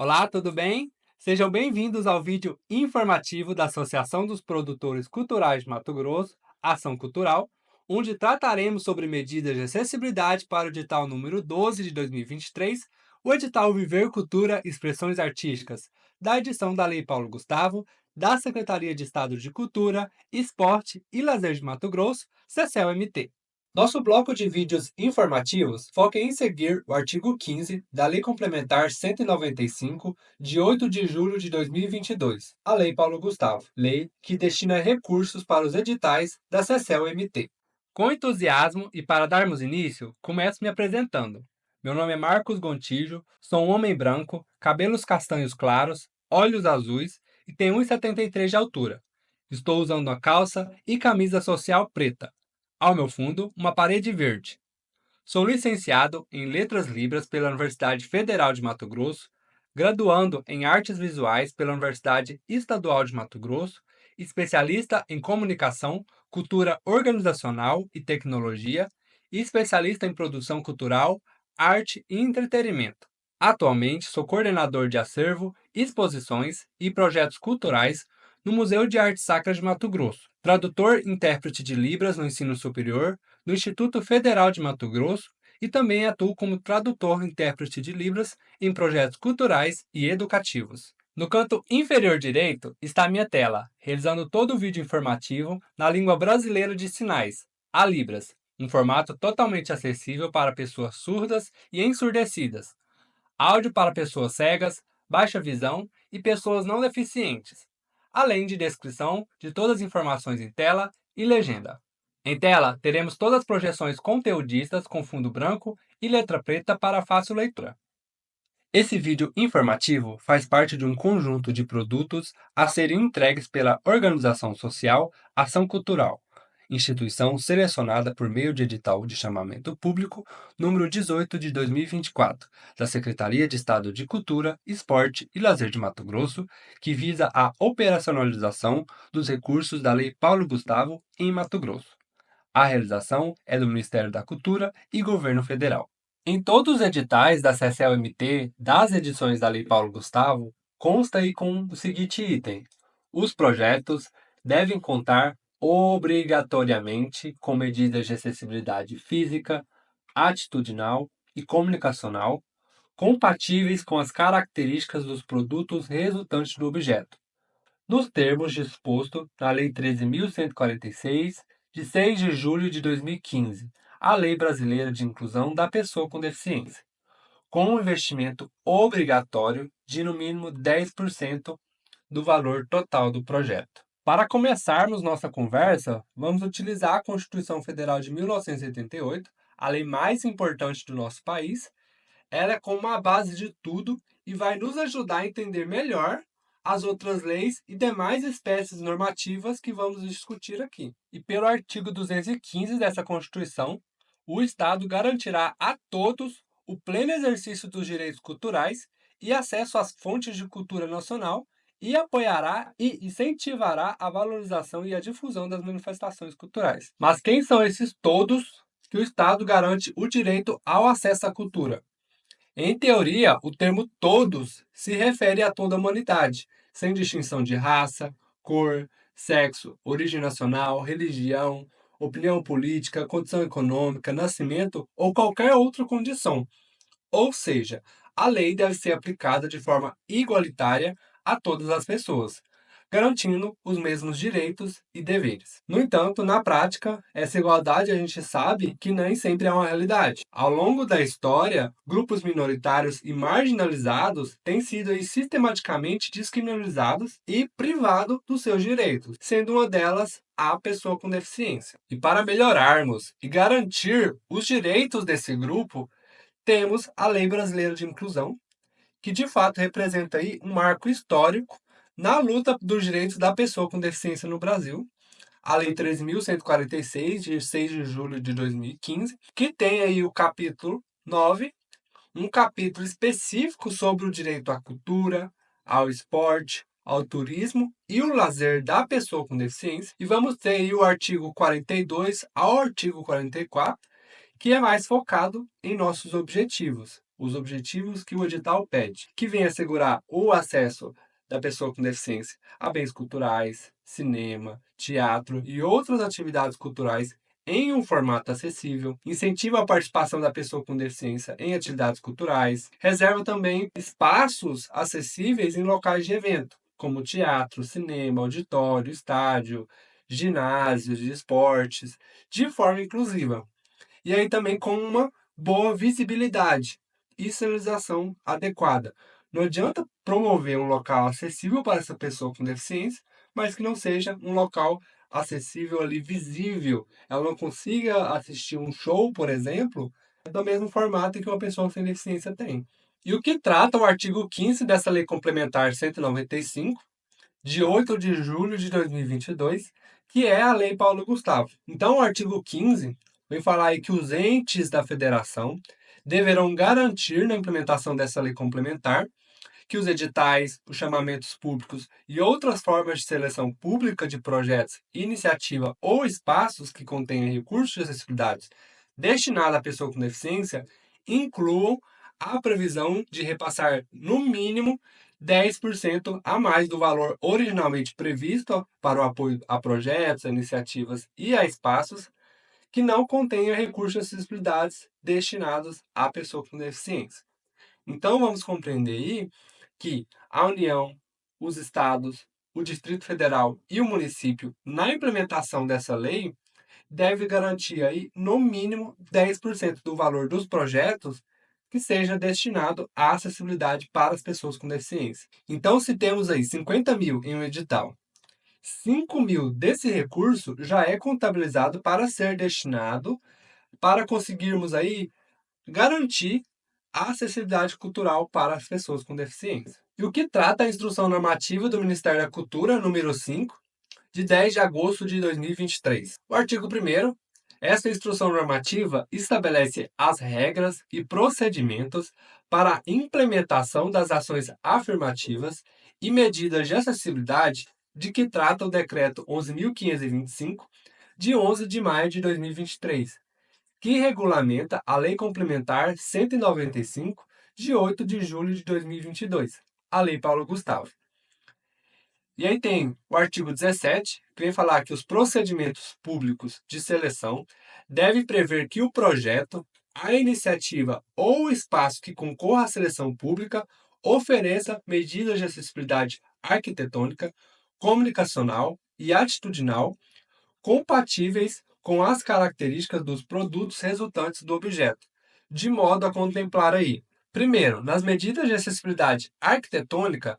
Olá, tudo bem? Sejam bem-vindos ao vídeo informativo da Associação dos Produtores Culturais de Mato Grosso, Ação Cultural, onde trataremos sobre medidas de acessibilidade para o edital número 12 de 2023, o edital Viver Cultura e Expressões Artísticas, da edição da Lei Paulo Gustavo, da Secretaria de Estado de Cultura, Esporte e Lazer de Mato Grosso, CECEL-MT. Nosso bloco de vídeos informativos foca em seguir o artigo 15 da Lei Complementar 195, de 8 de julho de 2022, a Lei Paulo Gustavo, lei que destina recursos para os editais da CECEL-MT. Com entusiasmo e para darmos início, começo me apresentando. Meu nome é Marcos Gontijo, sou um homem branco, cabelos castanhos claros, olhos azuis e tenho 1,73 de altura. Estou usando uma calça e camisa social preta. Ao meu fundo, uma parede verde. Sou licenciado em Letras Libras pela Universidade Federal de Mato Grosso, graduando em Artes Visuais pela Universidade Estadual de Mato Grosso, especialista em Comunicação, Cultura Organizacional e Tecnologia e especialista em Produção Cultural, Arte e Entretenimento. Atualmente, sou coordenador de acervo, exposições e projetos culturais no Museu de Artes Sacras de Mato Grosso, tradutor e intérprete de Libras no ensino superior no Instituto Federal de Mato Grosso e também atuo como tradutor e intérprete de Libras em projetos culturais e educativos. No canto inferior direito está a minha tela, realizando todo o vídeo informativo na língua brasileira de sinais, a Libras, um formato totalmente acessível para pessoas surdas e ensurdecidas, áudio para pessoas cegas, baixa visão e pessoas não deficientes, além de descrição de todas as informações em tela e legenda. Em tela, teremos todas as projeções conteudistas com fundo branco e letra preta para fácil leitura. Esse vídeo informativo faz parte de um conjunto de produtos a serem entregues pela organização social Ação Cultural, instituição selecionada por meio de edital de chamamento público número 18 de 2024, da Secretaria de Estado de Cultura, Esporte e Lazer de Mato Grosso, que visa a operacionalização dos recursos da Lei Paulo Gustavo em Mato Grosso. A realização é do Ministério da Cultura e Governo Federal. Em todos os editais da CCLMT das edições da Lei Paulo Gustavo, consta aí com o seguinte item: os projetos devem contar obrigatoriamente com medidas de acessibilidade física, atitudinal e comunicacional compatíveis com as características dos produtos resultantes do objeto, nos termos disposto na Lei 13.146, de 6 de julho de 2015, a Lei Brasileira de Inclusão da Pessoa com Deficiência, com um investimento obrigatório de no mínimo 10% do valor total do projeto. Para começarmos nossa conversa, vamos utilizar a Constituição Federal de 1988, a lei mais importante do nosso país. Ela é como a base de tudo e vai nos ajudar a entender melhor as outras leis e demais espécies normativas que vamos discutir aqui. E pelo artigo 215 dessa Constituição, o Estado garantirá a todos o pleno exercício dos direitos culturais e acesso às fontes de cultura nacional e apoiará e incentivará a valorização e a difusão das manifestações culturais. Mas quem são esses todos que o Estado garante o direito ao acesso à cultura? Em teoria, o termo todos se refere a toda a humanidade, sem distinção de raça, cor, sexo, origem nacional, religião, opinião política, condição econômica, nascimento ou qualquer outra condição. Ou seja, a lei deve ser aplicada de forma igualitária a todas as pessoas, garantindo os mesmos direitos e deveres. No entanto, na prática, essa igualdade a gente sabe que nem sempre é uma realidade. Ao longo da história, grupos minoritários e marginalizados têm sido sistematicamente descriminalizados e privados dos seus direitos, sendo uma delas a pessoa com deficiência. E para melhorarmos e garantir os direitos desse grupo, temos a Lei Brasileira de Inclusão, que de fato representa aí um marco histórico na luta dos direitos da pessoa com deficiência no Brasil, a Lei 13.146, de 6 de julho de 2015, que tem aí o capítulo 9, um capítulo específico sobre o direito à cultura, ao esporte, ao turismo e o lazer da pessoa com deficiência. E vamos ter aí o artigo 42 ao artigo 44, que é mais focado em nossos objetivos. os objetivos que o edital pede, que vem assegurar o acesso da pessoa com deficiência a bens culturais, cinema, teatro e outras atividades culturais em um formato acessível, incentiva a participação da pessoa com deficiência em atividades culturais, reserva também espaços acessíveis em locais de evento, como teatro, cinema, auditório, estádio, ginásios de esportes, de forma inclusiva. E aí também com uma boa visibilidade e sinalização adequada. Não adianta promover um local acessível para essa pessoa com deficiência, mas que não seja um local acessível ali, visível. Ela não consiga assistir um show, por exemplo, do mesmo formato que uma pessoa sem deficiência tem. E o que trata o artigo 15 dessa Lei Complementar 195, de 8 de julho de 2022, que é a Lei Paulo Gustavo. Então, o artigo 15 vem falar aí que os entes da federação deverão garantir na implementação dessa lei complementar que os editais, os chamamentos públicos e outras formas de seleção pública de projetos, iniciativa ou espaços que contenham recursos de acessibilidade destinados à pessoa com deficiência incluam a previsão de repassar, no mínimo, 10% a mais do valor originalmente previsto para o apoio a projetos, a iniciativas e a espaços que não contenham recursos de acessibilidade destinados à pessoa com deficiência. Então, vamos compreender aí que a União, os estados, o Distrito Federal e o município, na implementação dessa lei, deve garantir aí, no mínimo, 10% do valor dos projetos que seja destinado à acessibilidade para as pessoas com deficiência. Então, se temos aí 50 mil em um edital, 5 mil desse recurso já é contabilizado para ser destinado para conseguirmos aí garantir a acessibilidade cultural para as pessoas com deficiência. E o que trata a Instrução Normativa do Ministério da Cultura, número 5, de 10 de agosto de 2023. O artigo 1º, essa instrução normativa estabelece as regras e procedimentos para a implementação das ações afirmativas e medidas de acessibilidade de que trata o Decreto 11.525, de 11 de maio de 2023, que regulamenta a Lei Complementar 195, de 8 de julho de 2022, a Lei Paulo Gustavo. E aí tem o artigo 17, que vem falar que os procedimentos públicos de seleção devem prever que o projeto, a iniciativa ou o espaço que concorra à seleção pública ofereça medidas de acessibilidade arquitetônica, comunicacional e atitudinal compatíveis com as características dos produtos resultantes do objeto, de modo a contemplar aí, primeiro, nas medidas de acessibilidade arquitetônica,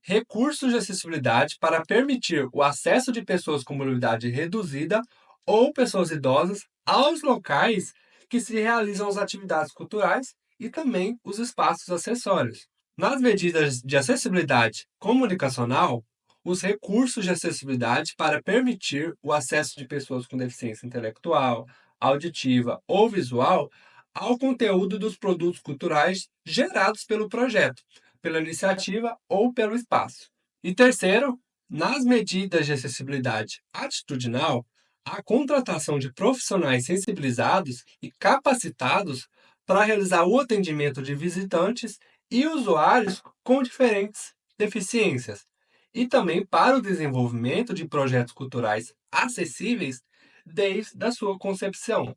recursos de acessibilidade para permitir o acesso de pessoas com mobilidade reduzida ou pessoas idosas aos locais que se realizam as atividades culturais e também os espaços acessórios. Nas medidas de acessibilidade comunicacional, os recursos de acessibilidade para permitir o acesso de pessoas com deficiência intelectual, auditiva ou visual ao conteúdo dos produtos culturais gerados pelo projeto, pela iniciativa ou pelo espaço. E terceiro, nas medidas de acessibilidade atitudinal, a contratação de profissionais sensibilizados e capacitados para realizar o atendimento de visitantes e usuários com diferentes deficiências, e também para o desenvolvimento de projetos culturais acessíveis desde a sua concepção,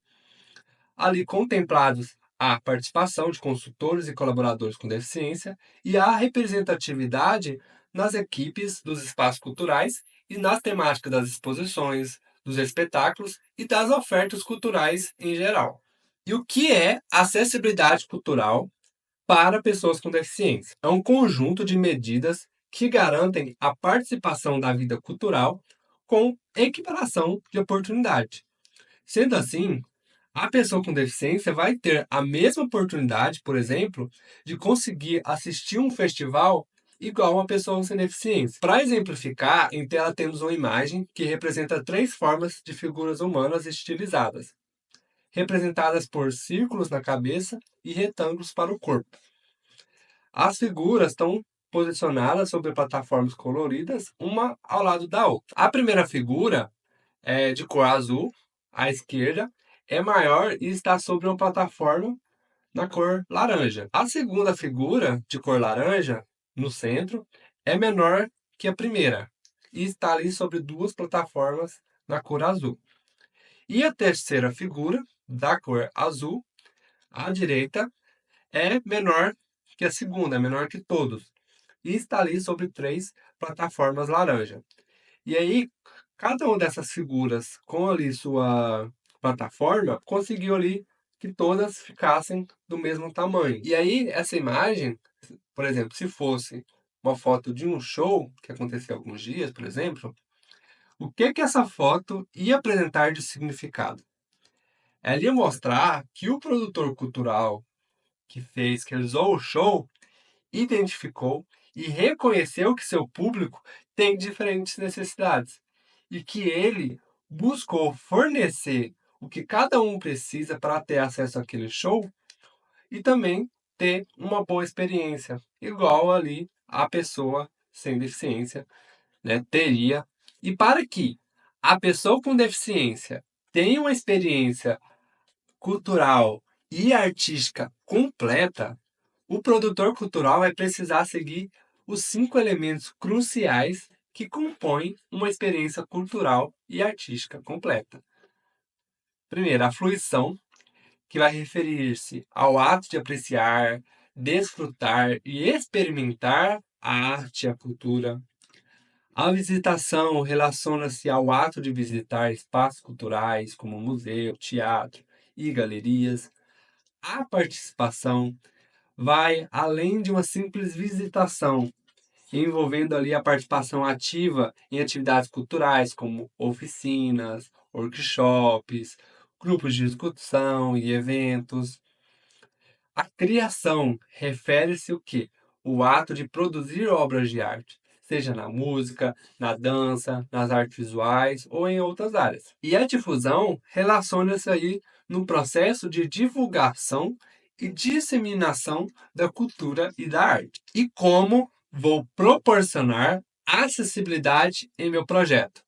ali contemplados a participação de consultores e colaboradores com deficiência e a representatividade nas equipes dos espaços culturais e nas temáticas das exposições, dos espetáculos e das ofertas culturais em geral. E o que é acessibilidade cultural para pessoas com deficiência? É um conjunto de medidas que garantem a participação da vida cultural com equiparação de oportunidade. Sendo assim, a pessoa com deficiência vai ter a mesma oportunidade, por exemplo, de conseguir assistir um festival igual uma pessoa sem deficiência. Para exemplificar, em tela temos uma imagem que representa três formas de figuras humanas estilizadas, representadas por círculos na cabeça e retângulos para o corpo. As figuras estão posicionadas sobre plataformas coloridas, uma ao lado da outra. A primeira figura de cor azul, à esquerda, é maior e está sobre uma plataforma na cor laranja. A segunda figura, de cor laranja, no centro, é menor que a primeira e está ali sobre duas plataformas na cor azul. E a terceira figura, da cor azul, à direita, é menor que a segunda, é menor que todos. E está ali sobre três plataformas laranja. E aí, cada uma dessas figuras com ali sua plataforma conseguiu ali que todas ficassem do mesmo tamanho. E aí, essa imagem, por exemplo, se fosse uma foto de um show que aconteceu há alguns dias, por exemplo, o que que essa foto ia apresentar de significado? Ela ia mostrar que o produtor cultural que realizou o show, identificou e reconheceu que seu público tem diferentes necessidades e que ele buscou fornecer o que cada um precisa para ter acesso àquele show e também ter uma boa experiência, igual ali a pessoa sem deficiência, né, teria. E para que a pessoa com deficiência tenha uma experiência cultural e artística completa, o produtor cultural vai precisar seguir os 5 elementos cruciais que compõem uma experiência cultural e artística completa. Primeiro, a fruição, que vai referir-se ao ato de apreciar, desfrutar e experimentar a arte e a cultura. A visitação relaciona-se ao ato de visitar espaços culturais, como museu, teatro e galerias. A participação vai além de uma simples visitação, envolvendo ali a participação ativa em atividades culturais, como oficinas, workshops, grupos de discussão e eventos. A criação refere-se o quê? O ato de produzir obras de arte, seja na música, na dança, nas artes visuais ou em outras áreas. E a difusão relaciona-se aí no processo de divulgação e disseminação da cultura e da arte. E como vou proporcionar acessibilidade em meu projeto?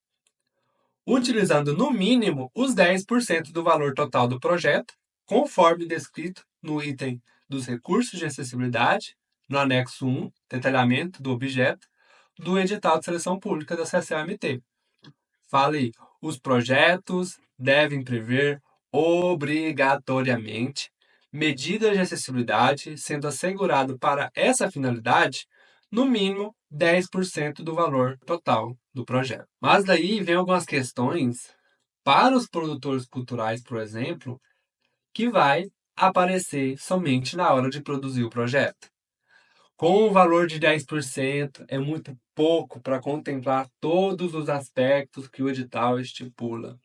Utilizando no mínimo os 10% do valor total do projeto, conforme descrito no item dos recursos de acessibilidade, no anexo 1, detalhamento do objeto, do edital de seleção pública da CCAMT. Fala aí, os projetos devem prever obrigatoriamente medidas de acessibilidade, sendo assegurado para essa finalidade no mínimo 10% do valor total do projeto. Mas daí vem algumas questões para os produtores culturais, por exemplo, que vai aparecer somente na hora de produzir o projeto. Com o valor de 10% é muito pouco para contemplar todos os aspectos que o edital estipula.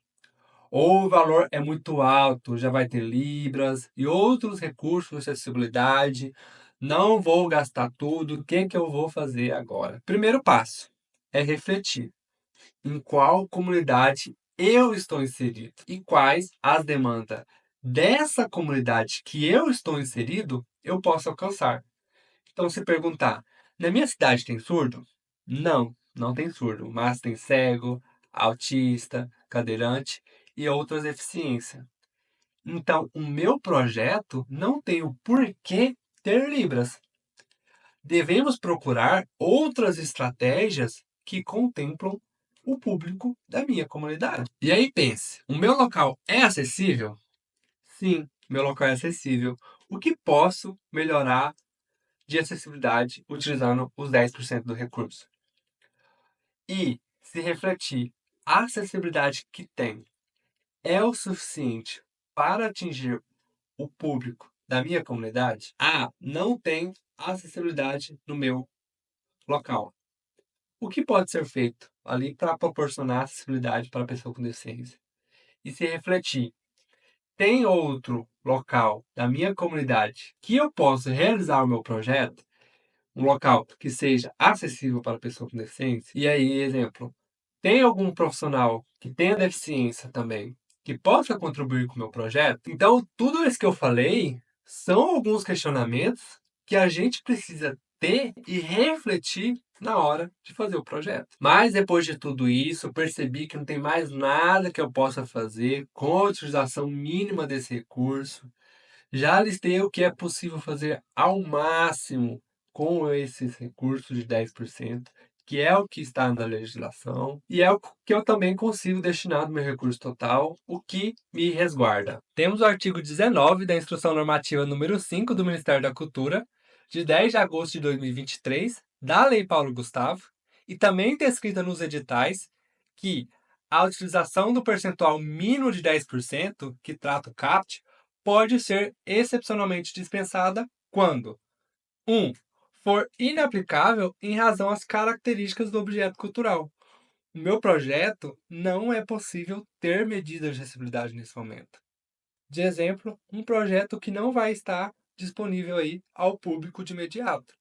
Ou o valor é muito alto, já vai ter libras e outros recursos de acessibilidade. Não vou gastar tudo, o que que eu vou fazer agora? Primeiro passo é refletir em qual comunidade eu estou inserido e quais as demandas dessa comunidade que eu estou inserido eu posso alcançar. Então, se perguntar, na minha cidade tem surdo? Não, não tem surdo, mas tem cego, autista, cadeirante e outras deficiências. Então, o meu projeto não tem o porquê ter Libras. Devemos procurar outras estratégias que contemplam o público da minha comunidade. E aí pense, o meu local é acessível? Sim, meu local é acessível. O que posso melhorar de acessibilidade utilizando os 10% do recurso? E se refletir, a acessibilidade que tem é o suficiente para atingir o público da minha comunidade? Ah, não tem acessibilidade no meu local. O que pode ser feito ali para proporcionar acessibilidade para a pessoa com deficiência? E se refletir, tem outro local da minha comunidade que eu posso realizar o meu projeto? Um local que seja acessível para a pessoa com deficiência? E aí, exemplo, tem algum profissional que tenha deficiência também que possa contribuir com o meu projeto? Então, tudo isso que eu falei são alguns questionamentos que a gente precisa ter e refletir na hora de fazer o projeto. Mas depois de tudo isso, eu percebi que não tem mais nada que eu possa fazer com a utilização mínima desse recurso. Já listei o que é possível fazer ao máximo com esses recursos de 10%, que é o que está na legislação, e é o que eu também consigo destinar do meu recurso total, o que me resguarda. Temos o artigo 19 da Instrução Normativa número 5 do Ministério da Cultura, de 10 de agosto de 2023, da Lei Paulo Gustavo, e também descrita nos editais que a utilização do percentual mínimo de 10%, que trata o CAPT, pode ser excepcionalmente dispensada quando 1. For inaplicável em razão às características do objeto cultural. No meu projeto, não é possível ter medidas de acessibilidade nesse momento. De exemplo, um projeto que não vai estar disponível aí ao público de imediato.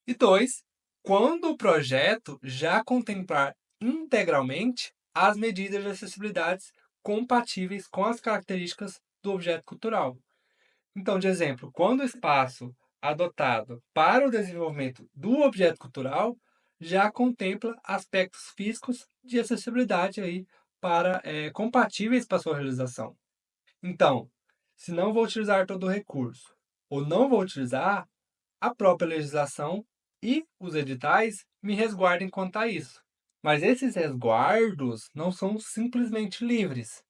E 2. Quando o projeto já contemplar integralmente as medidas de acessibilidade compatíveis com as características do objeto cultural. Então, de exemplo, quando o espaço adotado para o desenvolvimento do objeto cultural já contempla aspectos físicos de acessibilidade aí para compatíveis para sua realização. Então, se não vou utilizar todo o recurso ou não vou utilizar, a própria legislação e os editais me resguardem quanto a isso. Mas esses resguardos não são simplesmente livres.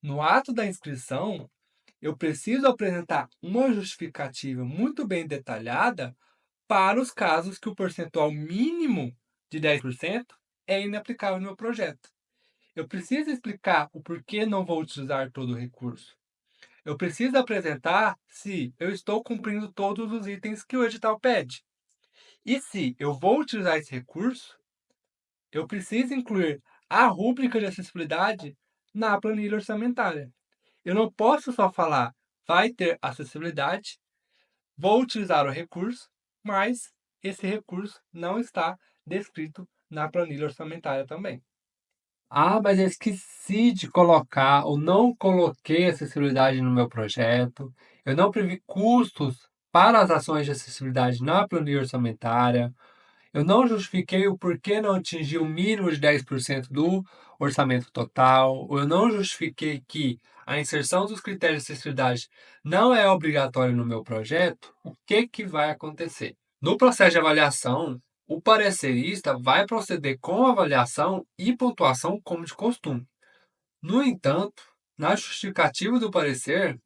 No ato da inscrição, eu preciso apresentar uma justificativa muito bem detalhada para os casos que o percentual mínimo de 10% é inaplicável no meu projeto. Eu preciso explicar o porquê não vou utilizar todo o recurso. Eu preciso apresentar se eu estou cumprindo todos os itens que o edital pede. E se eu vou utilizar esse recurso, eu preciso incluir a rúbrica de acessibilidade na planilha orçamentária. Eu não posso só falar, vai ter acessibilidade, vou utilizar o recurso, mas esse recurso não está descrito na planilha orçamentária também. Ah, mas eu esqueci de colocar ou não coloquei acessibilidade no meu projeto. Eu não previ custos para as ações de acessibilidade na planilha orçamentária. Eu não justifiquei o porquê não atingir o mínimo de 10% do orçamento total. Ou eu não justifiquei que a inserção dos critérios de acessibilidade não é obrigatória no meu projeto. O que que vai acontecer? No processo de avaliação, o parecerista vai proceder com a avaliação e pontuação como de costume. No entanto, na justificativa do parecer,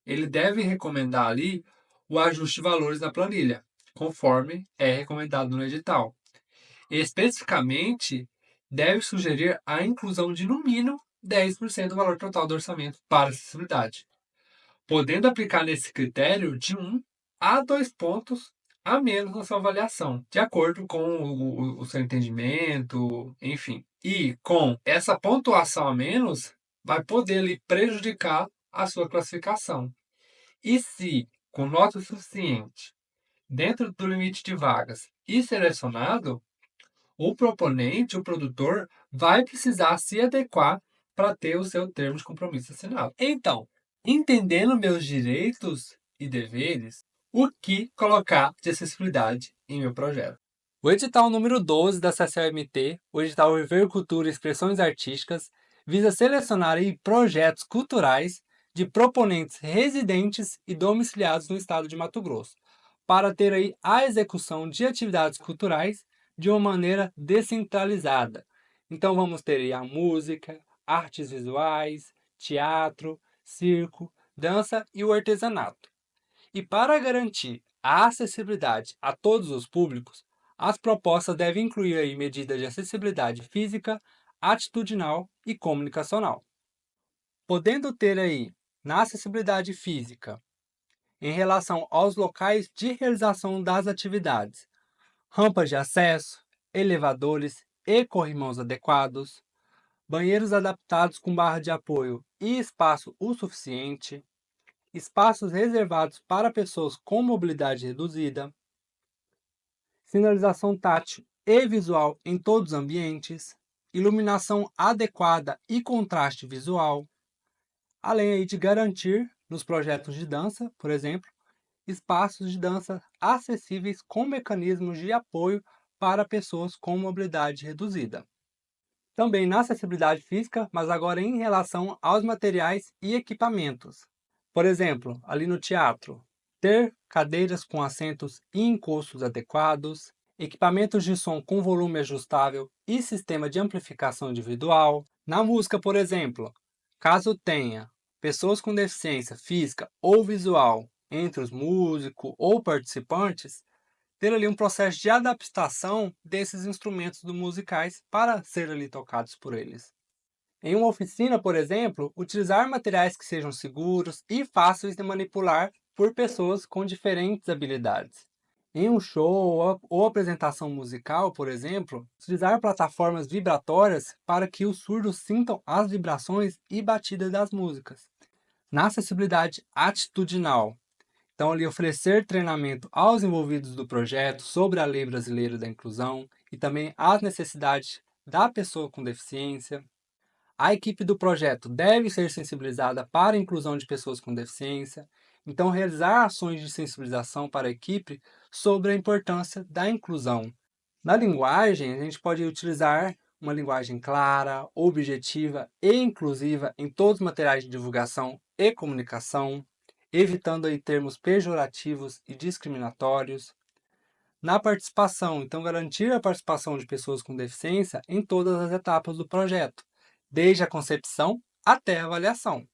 ele deve recomendar ali o ajuste de valores na planilha, conforme é recomendado no edital. Especificamente, deve sugerir a inclusão de, no mínimo, 10% do valor total do orçamento para acessibilidade, podendo aplicar nesse critério de 1 a 2 pontos a menos na sua avaliação, de acordo com o seu entendimento, enfim. E com essa pontuação a menos, vai poder lhe prejudicar a sua classificação. E se, com nota suficiente, dentro do limite de vagas e selecionado, o proponente, o produtor, vai precisar se adequar para ter o seu termo de compromisso assinado. Então, entendendo meus direitos e deveres, o que colocar de acessibilidade em meu projeto? O edital número 12 da CCMT, o edital Viver Cultura e Expressões Artísticas, visa selecionar aí projetos culturais de proponentes residentes e domiciliados no estado de Mato Grosso, para ter aí a execução de atividades culturais de uma maneira descentralizada. Então vamos ter aí a música, artes visuais, teatro, circo, dança e o artesanato. E para garantir a acessibilidade a todos os públicos, as propostas devem incluir aí medidas de acessibilidade física, atitudinal e comunicacional. Podendo ter aí na acessibilidade física, em relação aos locais de realização das atividades, rampas de acesso, elevadores e corrimãos adequados, banheiros adaptados com barra de apoio e espaço o suficiente, espaços reservados para pessoas com mobilidade reduzida, sinalização tátil e visual em todos os ambientes, iluminação adequada e contraste visual, além aí de garantir, nos projetos de dança, por exemplo, espaços de dança acessíveis com mecanismos de apoio para pessoas com mobilidade reduzida. Também na acessibilidade física, mas agora em relação aos materiais e equipamentos. Por exemplo, ali no teatro, ter cadeiras com assentos e encostos adequados, equipamentos de som com volume ajustável e sistema de amplificação individual. Na música, por exemplo, caso tenha pessoas com deficiência física ou visual entre os músicos ou participantes, ter ali um processo de adaptação desses instrumentos musicais para ser ali tocados por eles. Em uma oficina, por exemplo, utilizar materiais que sejam seguros e fáceis de manipular por pessoas com diferentes habilidades. Em um show ou apresentação musical, por exemplo, utilizar plataformas vibratórias para que os surdos sintam as vibrações e batidas das músicas. Na acessibilidade atitudinal, então ali oferecer treinamento aos envolvidos do projeto sobre a Lei Brasileira da Inclusão e também as necessidades da pessoa com deficiência. A equipe do projeto deve ser sensibilizada para a inclusão de pessoas com deficiência, então realizar ações de sensibilização para a equipe sobre a importância da inclusão. Na linguagem, a gente pode utilizar uma linguagem clara, objetiva e inclusiva em todos os materiais de divulgação e comunicação, evitando aí termos pejorativos e discriminatórios. Na participação, então garantir a participação de pessoas com deficiência em todas as etapas do projeto, desde a concepção até a avaliação.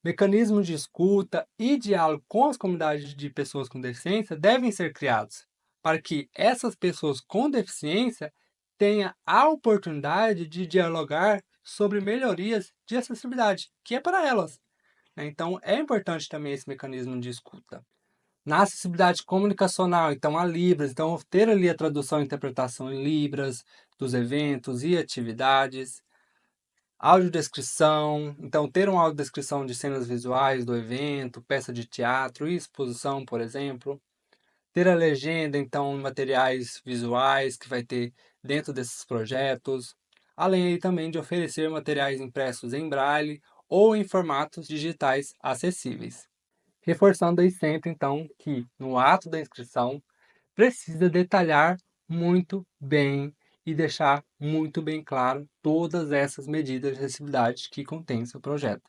Mecanismos de escuta e diálogo com as comunidades de pessoas com deficiência devem ser criados, para que essas pessoas com deficiência tenham a oportunidade de dialogar sobre melhorias de acessibilidade, que é para elas. Então, é importante também esse mecanismo de escuta. Na acessibilidade comunicacional, então a Libras, então ter ali a tradução e interpretação em Libras dos eventos e atividades, audiodescrição, então ter uma audiodescrição de cenas visuais do evento, peça de teatro e exposição, por exemplo. Ter a legenda, então, em materiais visuais que vai ter dentro desses projetos, além aí também de oferecer materiais impressos em braille ou em formatos digitais acessíveis. Reforçando aí sempre, então, que no ato da inscrição precisa detalhar muito bem e deixar muito bem claro todas essas medidas de acessibilidade que contém seu projeto.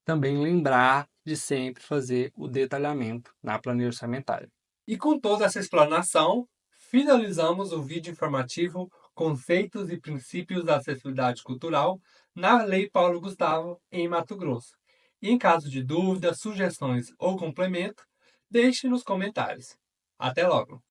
Também lembrar de sempre fazer o detalhamento na planilha orçamentária. E com toda essa explanação, finalizamos o vídeo informativo Conceitos e Princípios da Acessibilidade Cultural na Lei Paulo Gustavo, em Mato Grosso. E em caso de dúvidas, sugestões ou complemento, deixe nos comentários. Até logo!